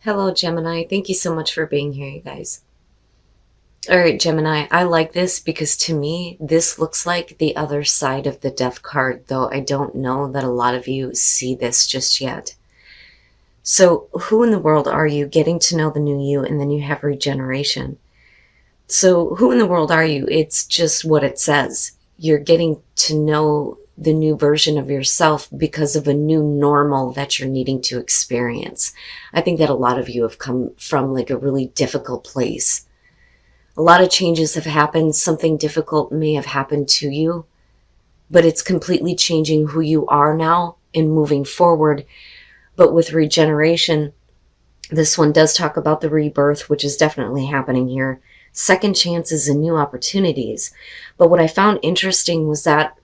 Hello, Gemini. Thank you so much for being here, you guys. All right, Gemini, I like this because to me, this looks like the other side of the death card, though I don't know that a lot of you see this just yet. So, who in the world are you? Getting to know the new you, and then you have regeneration. So, who in the world are you? It's just what it says. You're getting to know the new version of yourself because of a new normal that you're needing to experience. I think that a lot of you have come from like a really difficult place. A lot of changes have happened. Something difficult may have happened to you, but it's completely changing who you are now and moving forward. But with regeneration, this one does talk about the rebirth, which is definitely happening here. Second chances and new opportunities. But what I found interesting was that,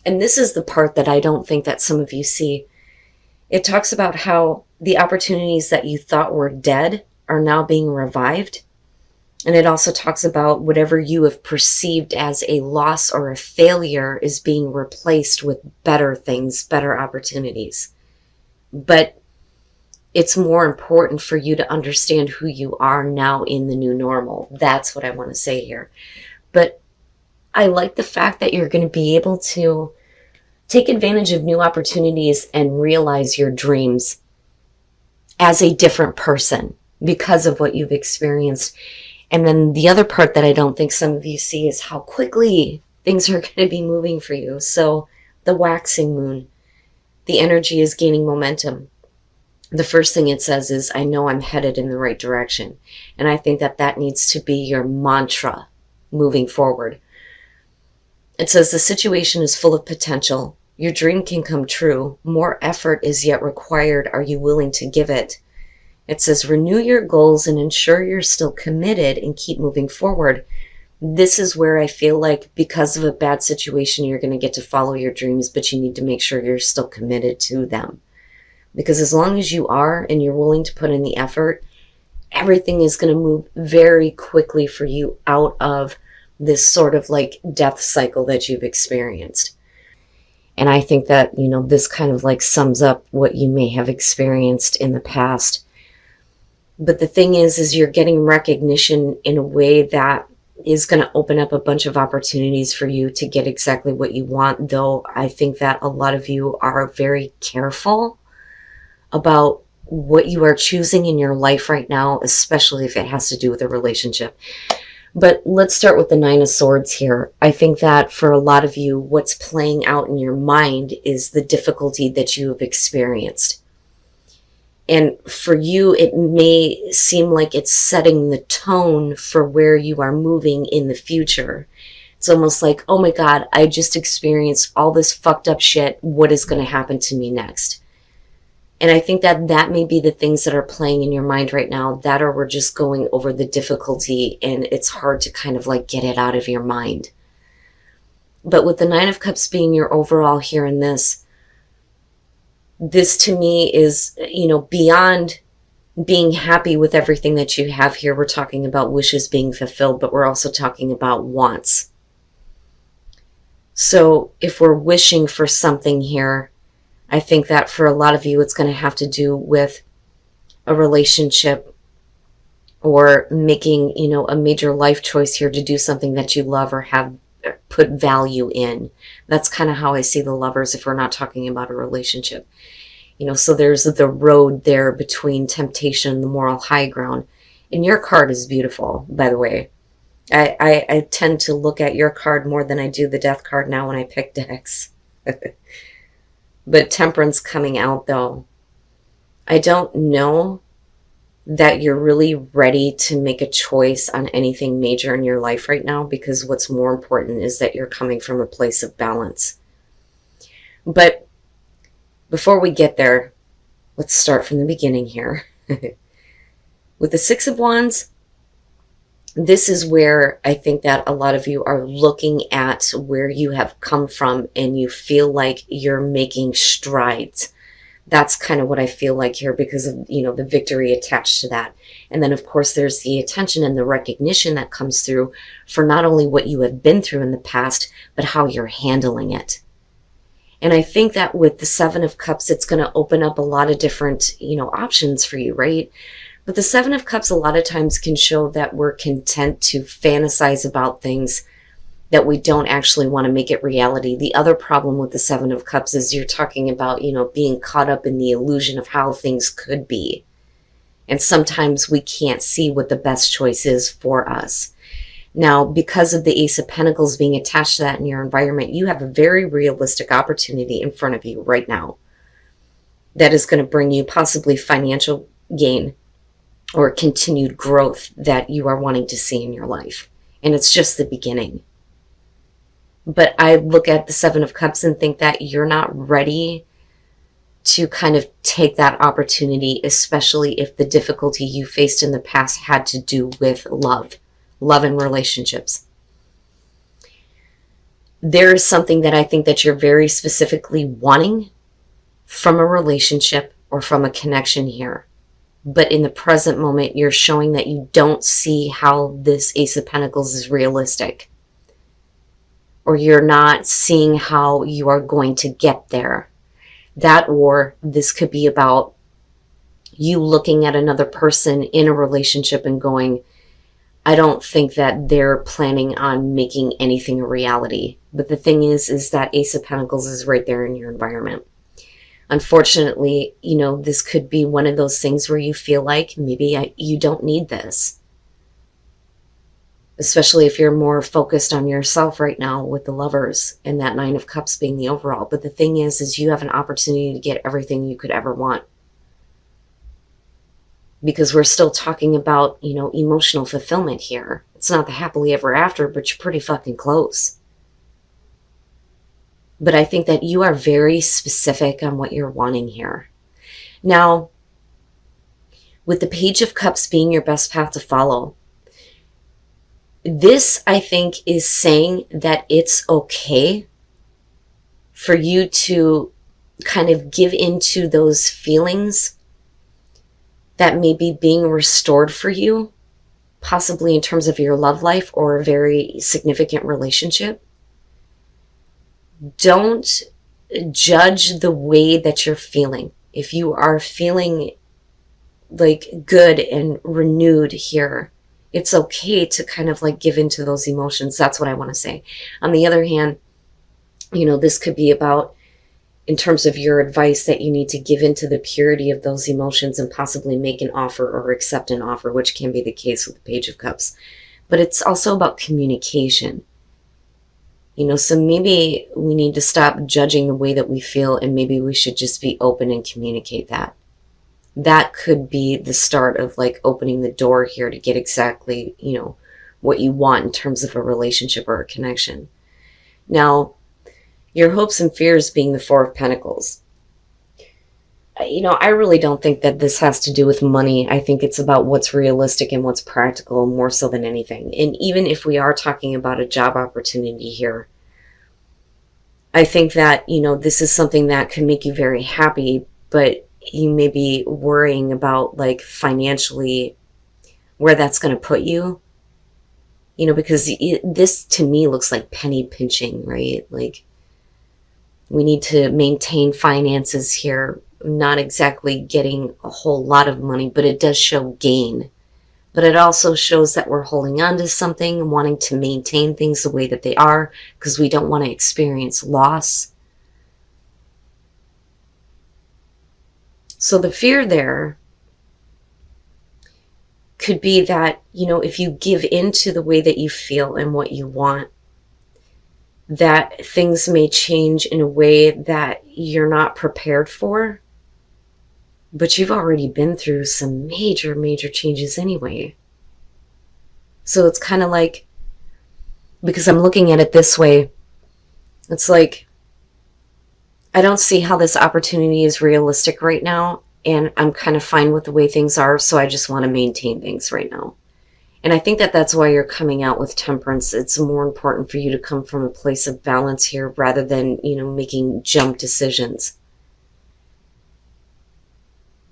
and this is the part that I don't think that some of you see, it talks about how the opportunities that you thought were dead are now being revived. And it also talks about whatever you have perceived as a loss or a failure is being replaced with better things, better opportunities. But it's more important for you to understand who you are now in the new normal. That's what I want to say here. But I like the fact that you're going to be able to take advantage of new opportunities and realize your dreams as a different person because of what you've experienced. And then the other part that I don't think some of you see is how quickly things are going to be moving for you. So the waxing moon, the energy is gaining momentum. The first thing it says is, I know I'm headed in the right direction. And I think that that needs to be your mantra moving forward. It says the situation is full of potential. Your dream can come true. More effort is yet required. Are you willing to give it? It says renew your goals and ensure you're still committed and keep moving forward. This is where I feel like because of a bad situation, you're going to get to follow your dreams, but you need to make sure you're still committed to them. Because as long as you are and you're willing to put in the effort, everything is going to move very quickly for you out of this sort of like death cycle that you've experienced. And I think that, this kind of like sums up what you may have experienced in the past. But the thing is you're getting recognition in a way that is going to open up a bunch of opportunities for you to get exactly what you want. Though I think that a lot of you are very careful about what you are choosing in your life right now, especially if it has to do with a relationship. But let's start with the Nine of Swords here. I think that for a lot of you, what's playing out in your mind is the difficulty that you have experienced. And for you, it may seem like it's setting the tone for where you are moving in the future. It's almost like, oh my God, I just experienced all this fucked up shit. What is going to happen to me next? And I think that that may be the things that are playing in your mind right now, that or we're just going over the difficulty and it's hard to kind of like get it out of your mind. But with the Nine of Cups being your overall here in this to me is, beyond being happy with everything that you have here. We're talking about wishes being fulfilled, but we're also talking about wants. So if we're wishing for something here, I think that for a lot of you, it's going to have to do with a relationship or making, a major life choice here to do something that you love or have put value in. That's kind of how I see the Lovers if we're not talking about a relationship. So there's the road there between temptation and the moral high ground. And your card is beautiful, by the way. I tend to look at your card more than I do the death card now when I pick decks. But Temperance coming out, though. I don't know that you're really ready to make a choice on anything major in your life right now, because what's more important is that you're coming from a place of balance. But before we get there, let's start from the beginning here. With the Six of Wands, this is where I think that a lot of you are looking at where you have come from and you feel like you're making strides. That's kind of what I feel like here because of, the victory attached to that. And then, of course, there's the attention and the recognition that comes through for not only what you have been through in the past, but how you're handling it. And I think that with the Seven of Cups, it's going to open up a lot of different, options for you, right? But the Seven of Cups a lot of times can show that we're content to fantasize about things that we don't actually want to make it reality. The other problem with the Seven of Cups is you're talking about, being caught up in the illusion of how things could be. And sometimes we can't see what the best choice is for us. Now, because of the Ace of Pentacles being attached to that in your environment, you have a very realistic opportunity in front of you right now that is going to bring you possibly financial gain or continued growth that you are wanting to see in your life. And it's just the beginning. But I look at the Seven of Cups and think that you're not ready to kind of take that opportunity, especially if the difficulty you faced in the past had to do with love and relationships. There is something that I think that you're very specifically wanting from a relationship or from a connection here. But in the present moment, you're showing that you don't see how this Ace of Pentacles is realistic. Or you're not seeing how you are going to get there. That, or this could be about you looking at another person in a relationship and going, I don't think that they're planning on making anything a reality. But the thing is that Ace of Pentacles is right there in your environment. Unfortunately, this could be one of those things where you feel like maybe you don't need this. Especially if you're more focused on yourself right now with the Lovers and that Nine of Cups being the overall. But the thing is you have an opportunity to get everything you could ever want. Because we're still talking about, emotional fulfillment here. It's not the happily ever after, but you're pretty fucking close. But I think that you are very specific on what you're wanting here. Now, with the Page of Cups being your best path to follow, this, I think, is saying that it's okay for you to kind of give into those feelings that may be being restored for you, possibly in terms of your love life or a very significant relationship. Don't judge the way that you're feeling. If you are feeling like good and renewed here, it's okay to kind of like give into those emotions. That's what I want to say. On the other hand, this could be about, in terms of your advice, that you need to give into the purity of those emotions and possibly make an offer or accept an offer, which can be the case with the Page of Cups. But it's also about communication. So maybe we need to stop judging the way that we feel, and maybe we should just be open and communicate that. That could be the start of like opening the door here to get exactly, what you want in terms of a relationship or a connection. Now, your hopes and fears being the Four of Pentacles. I really don't think that this has to do with money. I think it's about what's realistic and what's practical more so than anything. And even if we are talking about a job opportunity here, I think that, this is something that can make you very happy, but you may be worrying about like financially where that's going to put you, because this to me looks like penny pinching, right? Like we need to maintain finances here, not exactly getting a whole lot of money, but it does show gain. But it also shows that we're holding on to something, wanting to maintain things the way that they are, because we don't want to experience loss. So the fear there could be that, if you give into the way that you feel and what you want, that things may change in a way that you're not prepared for. But you've already been through some major, major changes anyway. So it's kind of like, because I'm looking at it this way, it's like, I don't see how this opportunity is realistic right now, and I'm kind of fine with the way things are, so I just want to maintain things right now. And I think that that's why you're coming out with Temperance. It's more important for you to come from a place of balance here rather than, making jump decisions.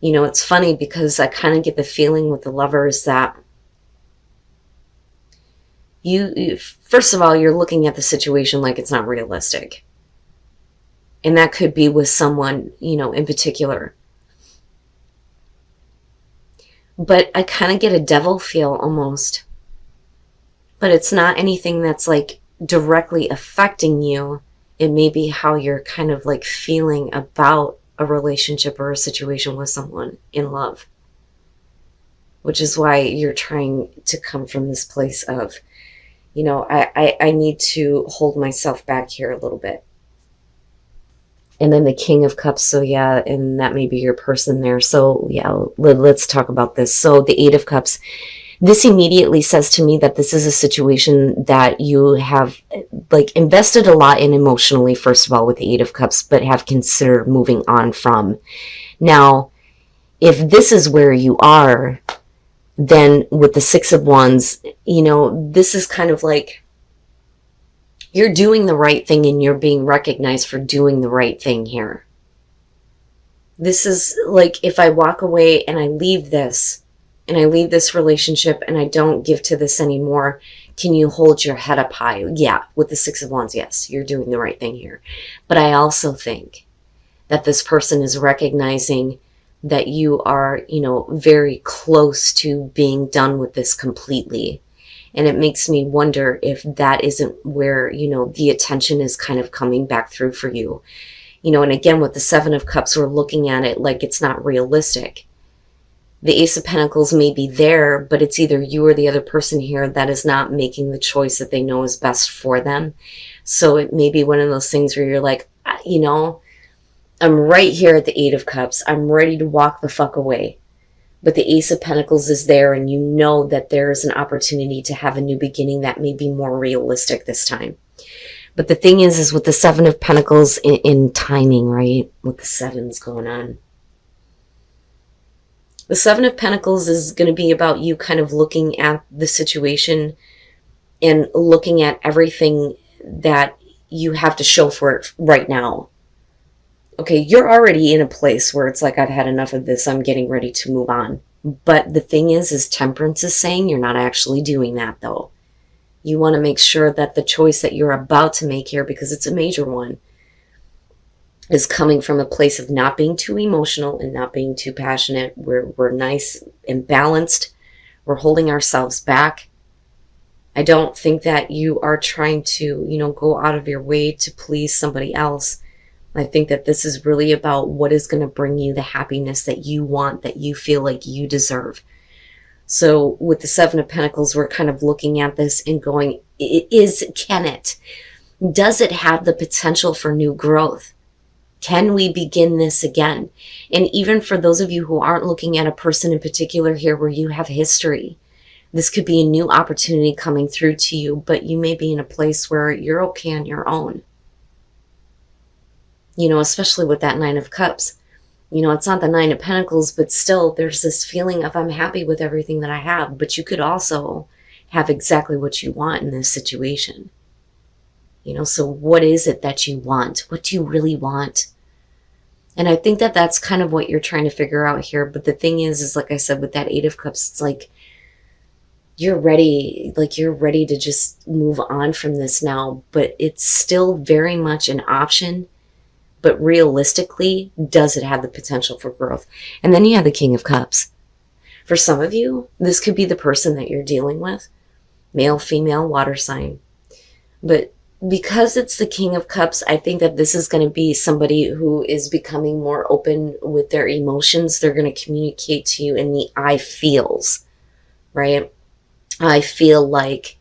It's funny because I kind of get the feeling with the Lovers that you first of all, you're looking at the situation like it's not realistic. And that could be with someone, in particular. But I kind of get a devil feel almost. But it's not anything that's like directly affecting you. It may be how you're kind of like feeling about a relationship or a situation with someone in love, which is why you're trying to come from this place of, you know, I need to hold myself back here a little bit. And then the King of Cups, so yeah, and that may be your person there. So yeah, let's talk about this. So the Eight of Cups, this immediately says to me that this is a situation that you have like invested a lot in emotionally, first of all, with the Eight of Cups, but have considered moving on from. Now, if this is where you are, then with the Six of Wands, you know, this is kind of like you're doing the right thing and you're being recognized for doing the right thing here. This is like if I walk away and I leave this, and I leave this relationship and I don't give to this anymore, can you hold your head up high? Yeah, with the Six of Wands, yes, you're doing the right thing here. But I also think that this person is recognizing that you are, you know, very close to being done with this completely. And it makes me wonder if that isn't where, you know, the attention is kind of coming back through for you. You know, and again, with the Seven of Cups, we're looking at it like it's not realistic. The Ace of Pentacles may be there, but it's either you or the other person here that is not making the choice that they know is best for them. So it may be one of those things where you're like, you know, I'm right here at the Eight of Cups. I'm ready to walk the fuck away. But the Ace of Pentacles is there, and you know that there is an opportunity to have a new beginning that may be more realistic this time. But the thing is with the Seven of Pentacles in timing, right? With the sevens going on. The Seven of Pentacles is going to be about you kind of looking at the situation and looking at everything that you have to show for it right now. Okay, you're already in a place where it's like, I've had enough of this. I'm getting ready to move on. But the thing is Temperance is saying you're not actually doing that, though. You want to make sure that the choice that you're about to make here, because it's a major one, is coming from a place of not being too emotional and not being too passionate. We're nice and balanced. We're holding ourselves back. I don't think that you are trying to, you know, go out of your way to please somebody else. I think that this is really about what is going to bring you the happiness that you want, that you feel like you deserve. So with the Seven of Pentacles, we're kind of looking at this and going, can it? Does it have the potential for new growth? Can we begin this again? And even for those of you who aren't looking at a person in particular here where you have history, this could be a new opportunity coming through to you, but you may be in a place where you're okay on your own. You know, especially with that Nine of Cups. You know, it's not the Nine of Pentacles, but still there's this feeling of I'm happy with everything that I have. But you could also have exactly what you want in this situation. You know, so what is it that you want? What do you really want? And I think that that's kind of what you're trying to figure out here. But the thing is like I said, with that Eight of Cups, it's like you're ready to just move on from this now. But it's still very much an option. But realistically, does it have the potential for growth? And then you have the King of Cups. For some of you, this could be the person that you're dealing with. Male, female, water sign. But because it's the King of Cups, I think that this is going to be somebody who is becoming more open with their emotions. They're going to communicate to you in the I feels, right? I feel like.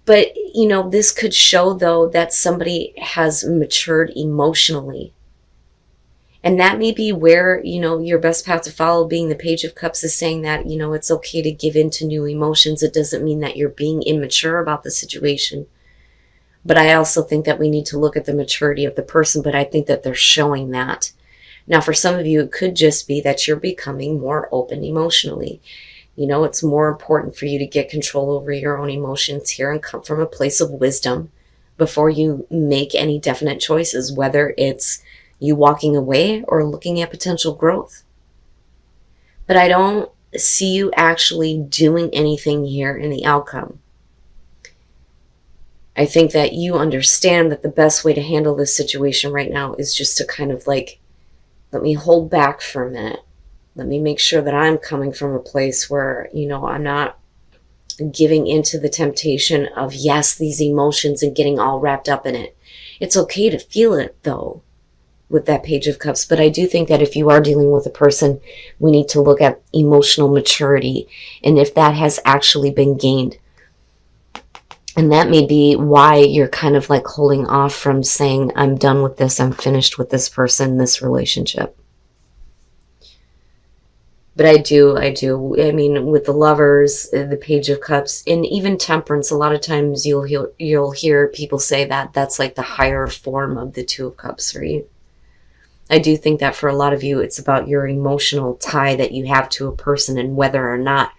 But, you know, this could show, though, that somebody has matured emotionally. And that may be where, you know, your best path to follow, being the Page of Cups, is saying that, you know, it's okay to give in to new emotions. It doesn't mean that you're being immature about the situation. But I also think that we need to look at the maturity of the person. But I think that they're showing that. Now, for some of you, it could just be that you're becoming more open emotionally. You know, it's more important for you to get control over your own emotions here and come from a place of wisdom before you make any definite choices, whether it's you walking away or looking at potential growth. But I don't see you actually doing anything here in the outcome. I think that you understand that the best way to handle this situation right now is just to kind of like, let me hold back for a minute. Let me make sure that I'm coming from a place where, I'm not giving into the temptation of, yes, these emotions and getting all wrapped up in it. It's okay to feel it, though, with that Page of Cups. But I do think that if you are dealing with a person, we need to look at emotional maturity and if that has actually been gained. And that may be why you're kind of like holding off from saying, I'm done with this, I'm finished with this person, this relationship. But I do. I mean, with the Lovers, the Page of Cups, and even Temperance, a lot of times you'll hear people say that that's like the higher form of the Two of Cups, right? I do think that for a lot of you, it's about your emotional tie that you have to a person and whether or not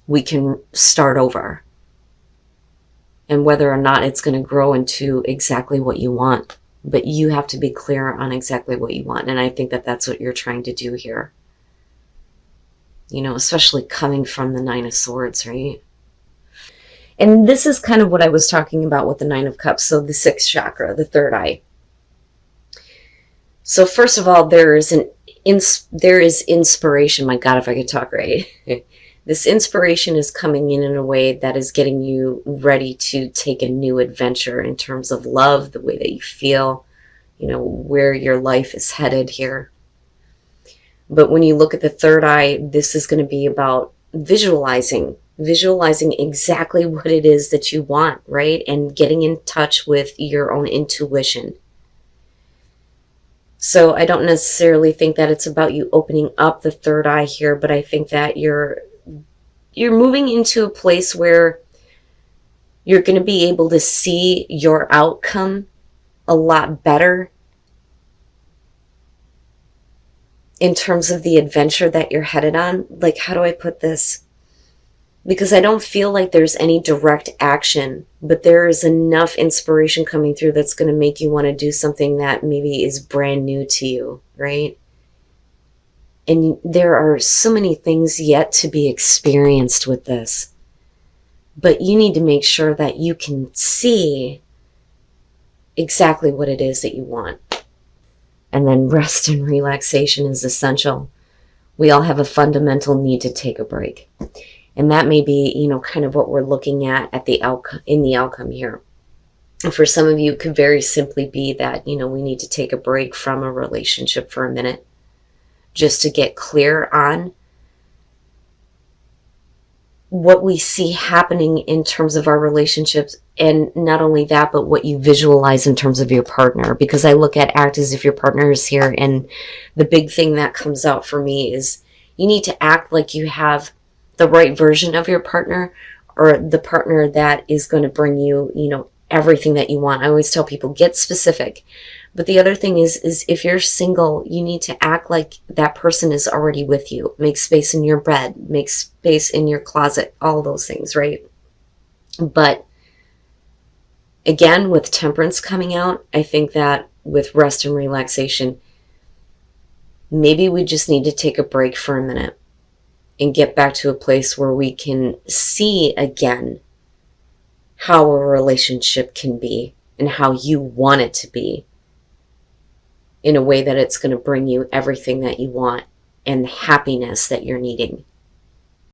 we can start over. And whether or not it's going to grow into exactly what you want. But you have to be clear on exactly what you want. And I think that that's what you're trying to do here. Especially coming from the Nine of Swords, right? And this is kind of what I was talking about with the Nine of Cups. So the sixth chakra, the third eye. So first of all, there is inspiration. My God, if I could talk right. This inspiration is coming in a way that is getting you ready to take a new adventure in terms of love, the way that you feel, where your life is headed here. But when you look at the third eye, this is going to be about visualizing exactly what it is that you want, right? And getting in touch with your own intuition. So I don't necessarily think that it's about you opening up the third eye here, but I think that you're moving into a place where you're going to be able to see your outcome a lot better in terms of the adventure that you're headed on. Like, how do I put this? Because I don't feel like there's any direct action, but there is enough inspiration coming through that's going to make you want to do something that maybe is brand new to you, right? And there are so many things yet to be experienced with this. But you need to make sure that you can see exactly what it is that you want. And then rest and relaxation is essential. We all have a fundamental need to take a break. And that may be, kind of what we're looking at the outcome here. And for some of you, it could very simply be that, we need to take a break from a relationship for a minute just to get clear on what we see happening in terms of our relationships. And not only that, but what you visualize in terms of your partner. Because I look at act as if your partner is here. And the big thing that comes out for me is you need to act like you have the right version of your partner, or the partner that is going to bring you, everything that you want. I always tell people, get specific. But the other thing is if you're single, you need to act like that person is already with you. Make space in your bed, make space in your closet, all those things, right? But again, with Temperance coming out, I think that with rest and relaxation, maybe we just need to take a break for a minute and get back to a place where we can see again how a relationship can be and how you want it to be, in a way that it's going to bring you everything that you want and the happiness that you're needing.